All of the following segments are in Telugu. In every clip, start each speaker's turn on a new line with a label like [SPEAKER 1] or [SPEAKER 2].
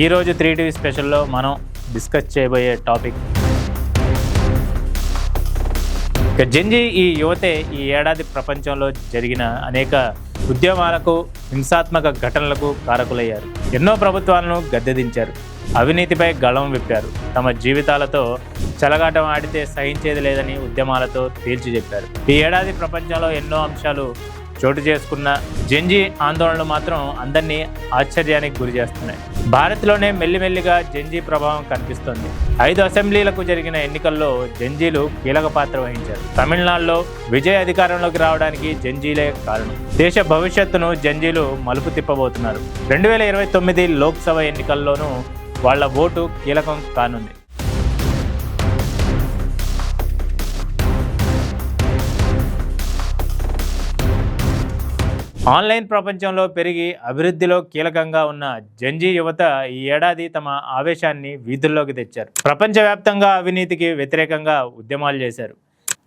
[SPEAKER 1] ఈరోజు 3TV స్పెషల్లో మనం డిస్కస్ చేయబోయే టాపిక్ జెన్జీ ఈ యువతే ఈ ఏడాది ప్రపంచంలో జరిగిన అనేక ఉద్యమాలకు హింసాత్మక ఘటనలకు కారకులయ్యారు. ఎన్నో ప్రభుత్వాలను గద్దెదించారు, అవినీతిపై గళం విప్పారు, తమ జీవితాలతో చెలగాటం ఆడితే సహించేది లేదని ఉద్యమాలతో తేల్చి చెప్పారు. ఈ ఏడాది ప్రపంచంలో ఎన్నో అంశాలు చోటు చేసుకున్న జెన్జీ ఆందోళనలు మాత్రం అందరినీ ఆశ్చర్యానికి గురి చేస్తున్నాయి. భారత్లోనే మెల్లిమెల్లిగా జెన్జీ ప్రభావం కనిపిస్తోంది. 5 అసెంబ్లీలకు జరిగిన ఎన్నికల్లో జెన్జీలు కీలక పాత్ర వహించారు. తమిళనాడులో విజయ్ అధికారంలోకి రావడానికి జెన్జీలే కారణం. దేశ భవిష్యత్తును జెన్జీలు మలుపు తిప్పబోతున్నారు. 2029 లోక్సభ ఎన్నికల్లోనూ వాళ్ల ఓటు కీలకం కానుంది. ఆన్లైన్ ప్రపంచంలో పెరిగి అభివృద్ధిలో కీలకంగా ఉన్న జెన్జీ యువత ఈ ఏడాది తమ ఆవేశాన్ని వీధుల్లోకి తెచ్చారు. ప్రపంచవ్యాప్తంగా అవినీతికి వ్యతిరేకంగా ఉద్యమాలు చేశారు.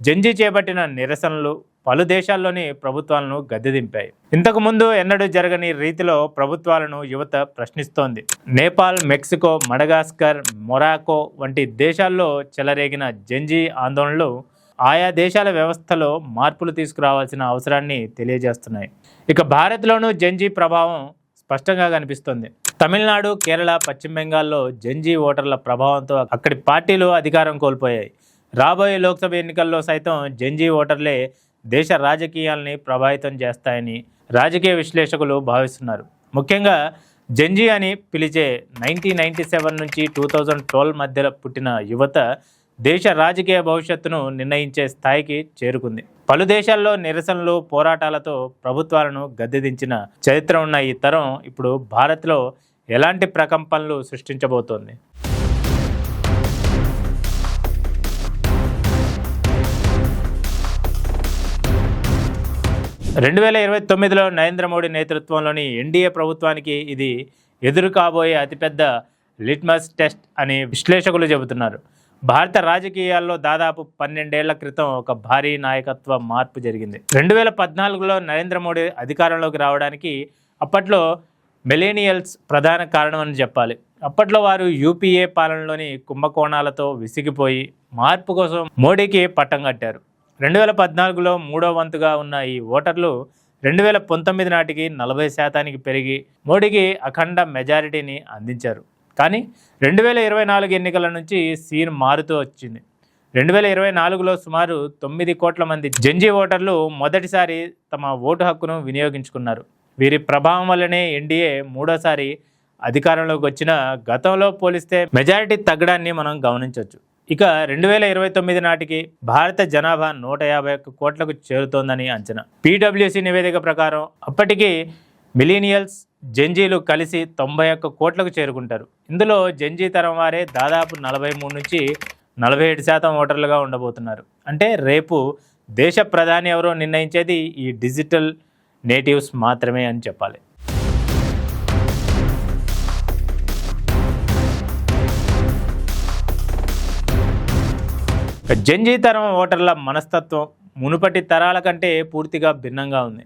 [SPEAKER 1] జెన్జీ చేపట్టిన నిరసనలు పలు దేశాల్లోని ప్రభుత్వాలను గద్దెదింపాయి. ఇంతకుముందు ఎన్నడూ జరగని రీతిలో ప్రభుత్వాలను యువత ప్రశ్నిస్తోంది. నేపాల్, మెక్సికో, మడగాస్కర్, మొరాకో వంటి దేశాల్లో చెలరేగిన జెన్జీ ఆందోళనలు ఆయా దేశాల వ్యవస్థలో మార్పులు తీసుకురావాల్సిన అవసరాన్ని తెలియజేస్తున్నాయి. ఇక భారత్లోనూ జెన్జీ ప్రభావం స్పష్టంగా కనిపిస్తుంది. తమిళనాడు, కేరళ, పశ్చిమ బెంగాల్లో జెన్జీ ఓటర్ల ప్రభావంతో అక్కడి పార్టీలు అధికారం కోల్పోయాయి. రాబోయే లోక్సభ ఎన్నికల్లో సైతం జెన్జీ ఓటర్లే దేశ రాజకీయాల్ని ప్రభావితం చేస్తాయని రాజకీయ విశ్లేషకులు భావిస్తున్నారు. ముఖ్యంగా జెన్జీ అని పిలిచే 1997 నుంచి 2012 మధ్యలో పుట్టిన యువత దేశ రాజకీయ భవిష్యత్తును నిర్ణయించే స్థాయికి చేరుకుంది. పలు దేశాల్లో నిరసనలు, పోరాటాలతో ప్రభుత్వాలను గద్దెదించిన చరిత్ర ఉన్న ఈ తరం ఇప్పుడు భారత్లో ఎలాంటి ప్రకంపనలు సృష్టించబోతోంది? 2029లో నరేంద్ర మోడీ నేతృత్వంలోని ఎన్డీఏ ప్రభుత్వానికి ఇది ఎదురు కాబోయే అతిపెద్ద లిట్మస్ టెస్ట్ అని విశ్లేషకులు చెబుతున్నారు. భారత రాజకీయాల్లో దాదాపు 12 ఏళ్ల క్రితం ఒక భారీ నాయకత్వ మార్పు జరిగింది. 2014లో నరేంద్ర మోడీ అధికారంలోకి రావడానికి అప్పట్లో మిలేనియల్స్ ప్రధాన కారణం అని చెప్పాలి. అప్పట్లో వారు యూపీఏ పాలనలోని కుంభకోణాలతో విసిగిపోయి మార్పు కోసం మోడీకి పట్టం కట్టారు. 2014లో 3వ వంతుగా ఉన్న ఈ ఓటర్లు 2019 నాటికి 40% పెరిగి మోడీకి అఖండ మెజారిటీని అందించారు. కానీ 2024 ఎన్నికల నుంచి సీన్ మారుతూ వచ్చింది. 2024లో సుమారు 9 కోట్ల మంది జెన్జీ ఓటర్లు మొదటిసారి తమ ఓటు హక్కును వినియోగించుకున్నారు. వీరి ప్రభావం వల్లనే ఎన్డీఏ మూడోసారి అధికారంలోకి వచ్చిన గతంలో పోలిస్తే మెజారిటీ తగ్గడాన్ని మనం గమనించవచ్చు. ఇక 2029 నాటికి భారత జనాభా 151 కోట్లకు చేరుతోందని అంచనా. పీడబ్ల్యూసీ నివేదిక ప్రకారం అప్పటికి మిలీనియల్స్, జెన్జీలు కలిసి 91 కోట్లకు చేరుకుంటారు. ఇందులో జెన్జీ తరం వారే దాదాపు 43 నుంచి 47% ఓటర్లుగా ఉండబోతున్నారు. అంటే రేపు దేశ ప్రధాని ఎవరో నిర్ణయించేది ఈ డిజిటల్ నేటివ్స్ మాత్రమే అని చెప్పాలి. జెన్జీ తరం ఓటర్ల మనస్తత్వం మునుపటి తరాల కంటే పూర్తిగా భిన్నంగా ఉంది.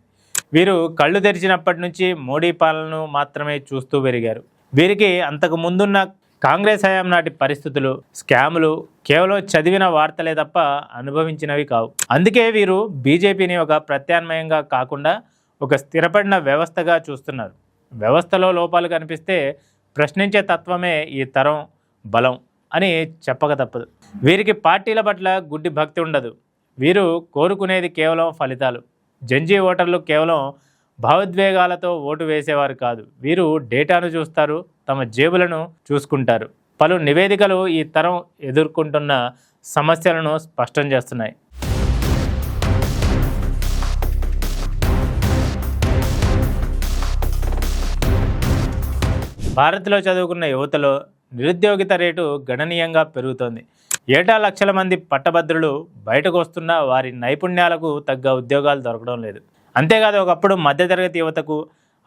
[SPEAKER 1] వీరు కళ్ళు తెరిచినప్పటి నుంచి మోడీ పాలనను మాత్రమే చూస్తూ పెరిగారు. వీరికి అంతకు ముందున్న కాంగ్రెస్ హయాం నాటి పరిస్థితులు, స్కాములు కేవలం చదివిన వార్తలే తప్ప అనుభవించినవి కావు. అందుకే వీరు బీజేపీని ఒక ప్రత్యామ్నాయంగా కాకుండా ఒక స్థిరపడిన వ్యవస్థగా చూస్తున్నారు. వ్యవస్థలో లోపాలు కనిపిస్తే ప్రశ్నించే తత్వమే ఈ తరం బలం అని చెప్పక తప్పదు. వీరికి పార్టీల పట్ల గుడ్డి భక్తి ఉండదు. వీరు కోరుకునేది కేవలం ఫలితాలు. జెన్జీ ఓటర్లు కేవలం భావోద్వేగాలతో ఓటు వేసేవారు కాదు. వీరు డేటాను చూస్తారు, తమ జేబులను చూసుకుంటారు. పలు నివేదికలు ఈ తరం ఎదుర్కొంటున్న సమస్యలను స్పష్టం చేస్తున్నాయి. భారత్లో చదువుకున్న యువతలో నిరుద్యోగిత రేటు గణనీయంగా పెరుగుతోంది. ఏటా లక్షల మంది పట్టభద్రులు బయటకు వస్తున్నా వారి నైపుణ్యాలకు తగ్గ ఉద్యోగాలు దొరకడం లేదు. అంతేకాదు ఒకప్పుడు మధ్యతరగతి యువతకు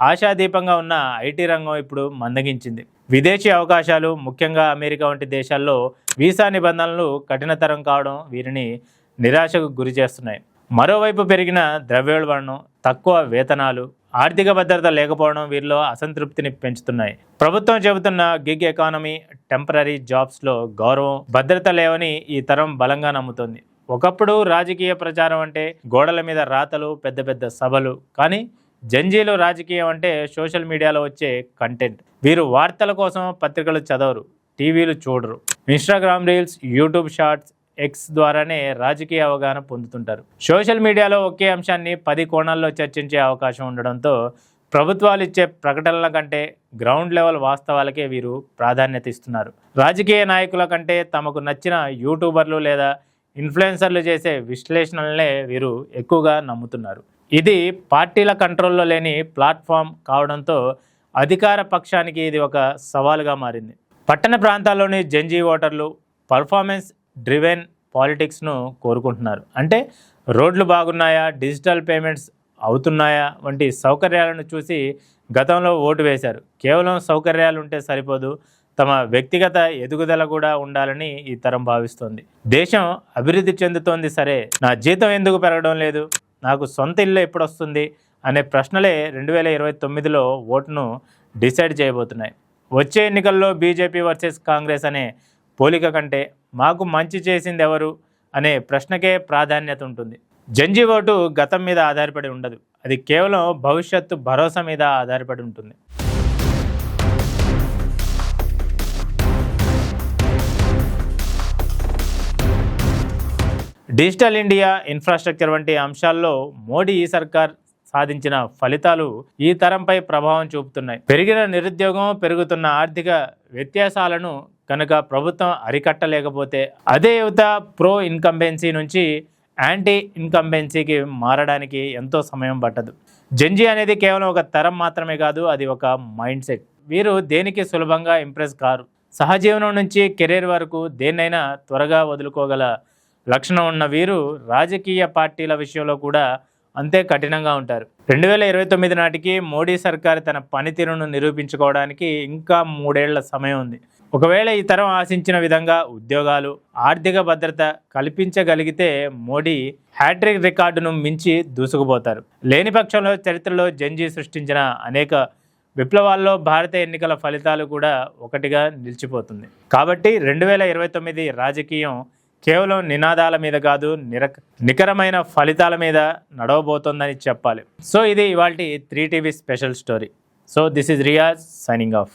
[SPEAKER 1] ఆశాదీపంగా ఉన్న ఐటీ రంగం ఇప్పుడు మందగించింది. విదేశీ అవకాశాలు, ముఖ్యంగా అమెరికా వంటి దేశాల్లో వీసా నిబంధనలు కఠినతరం కావడం వీరిని నిరాశకు గురి చేస్తున్నాయి. మరోవైపు పెరిగిన ద్రవ్యోల్బణం, తక్కువ వేతనాలు, ఆర్థిక భద్రత లేకపోవడం వీరిలో అసంతృప్తిని పెంచుతున్నాయి. ప్రభుత్వం చెబుతున్న గిగ్ ఎకానమీ, టెంపరరీ జాబ్స్లో గౌరవం, భద్రత లేవని ఈ తరం బలంగా నమ్ముతుంది. ఒకప్పుడు రాజకీయ ప్రచారం అంటే గోడల మీద రాతలు, పెద్ద పెద్ద సభలు. కానీ జంజీలు రాజకీయం అంటే సోషల్ మీడియాలో వచ్చే కంటెంట్. వీరు వార్తల కోసం పత్రికలు చదవరు, టీవీలు చూడరు. Instagram reels, YouTube shorts, X ద్వారానే రాజకీయ అవగాహన పొందుతుంటారు. సోషల్ మీడియాలో ఒకే అంశాన్ని 10 కోణాల్లో చర్చించే అవకాశం ఉండడంతో ప్రభుత్వాలు ఇచ్చే ప్రకటనల కంటే గ్రౌండ్ లెవెల్ వాస్తవాలకే వీరు ప్రాధాన్యత ఇస్తున్నారు. రాజకీయ నాయకుల కంటే తమకు నచ్చిన యూట్యూబర్లు లేదా ఇన్ఫ్లుయెన్సర్లు చేసే విశ్లేషణలనే వీరు ఎక్కువగా నమ్ముతున్నారు. ఇది పార్టీల కంట్రోల్లో లేని ప్లాట్ఫామ్ కావడంతో అధికార పక్షానికి ఇది ఒక సవాలుగా మారింది. పట్టణ ప్రాంతాల్లోని జంజీ ఓటర్లు పర్ఫార్మెన్స్ డ్రివెన్ పాలిటిక్స్ను కోరుకుంటున్నారు. అంటే రోడ్లు బాగున్నాయా, డిజిటల్ పేమెంట్స్ అవుతున్నాయా వంటి సౌకర్యాలను చూసి గతంలో ఓటు వేశారు. కేవలం సౌకర్యాలు ఉంటే సరిపోదు, తమ వ్యక్తిగత ఎదుగుదల కూడా ఉండాలని ఈ తరం భావిస్తోంది. దేశం అభివృద్ధి చెందుతోంది సరే, నా జీతం ఎందుకు పెరగడం లేదు, నాకు సొంత ఇల్లు ఎప్పుడు వస్తుంది అనే ప్రశ్నలే 2029లో ఓటును డిసైడ్ చేయబోతున్నాయి. వచ్చే ఎన్నికల్లో బీజేపీ వర్సెస్ కాంగ్రెస్ అనే పోలిక కంటే మాకు మంచి చేసింది ఎవరు అనే ప్రశ్నకే ప్రాధాన్యత ఉంటుంది. జంజీ ఓటు గతం మీద ఆధారపడి ఉండదు, అది కేవలం భవిష్యత్తు భరోసా మీద ఆధారపడి ఉంటుంది. డిజిటల్ ఇండియా, ఇన్ఫ్రాస్ట్రక్చర్ వంటి అంశాల్లో మోడీ సర్కార్ సాధించిన ఫలితాలు ఈ తరంపై ప్రభావం చూపుతున్నాయి. పెరిగిన నిరుద్యోగం, పెరుగుతున్న ఆర్థిక వ్యత్యాసాలను కనుక ప్రభుత్వం అరికట్టలేకపోతే అదే యువత ప్రో ఇన్కంబెన్సీ నుంచి యాంటీ ఇన్కంబెన్సీకి మారడానికి ఎంతో సమయం పట్టదు. జంజీ అనేది కేవలం ఒక తరం మాత్రమే కాదు, అది ఒక మైండ్ సెట్. వీరు దేనికి సులభంగా ఇంప్రెస్ కారు. సహజీవనం నుంచి కెరీర్ వరకు దేన్నైనా త్వరగా వదులుకోగల లక్షణం ఉన్న వీరు రాజకీయ పార్టీల విషయంలో కూడా అంతే కఠినంగా ఉంటారు. 2029 నాటికి మోడీ సర్కార్ తన పనితీరును నిరూపించుకోవడానికి ఇంకా 3 ఏళ్ల సమయం ఉంది. ఒకవేళ ఈ తరం ఆశించిన విధంగా ఉద్యోగాలు, ఆర్థిక భద్రత కల్పించగలిగితే మోడీ హ్యాట్రిక్ రికార్డును మించి దూసుకుపోతారు. లేని పక్షంలో చరిత్రలో జంజీ సృష్టించిన అనేక విప్లవాల్లో భారత ఎన్నికల ఫలితాలు కూడా ఒకటిగా నిలిచిపోతుంది. కాబట్టి 2029 రాజకీయం కేవలం నినాదాల మీద కాదు, నికరమైన ఫలితాల మీద నడవబోతోందని చెప్పాలి. సో ఇది ఇవాల్టి 3TV special story. So this is Riyaz signing off.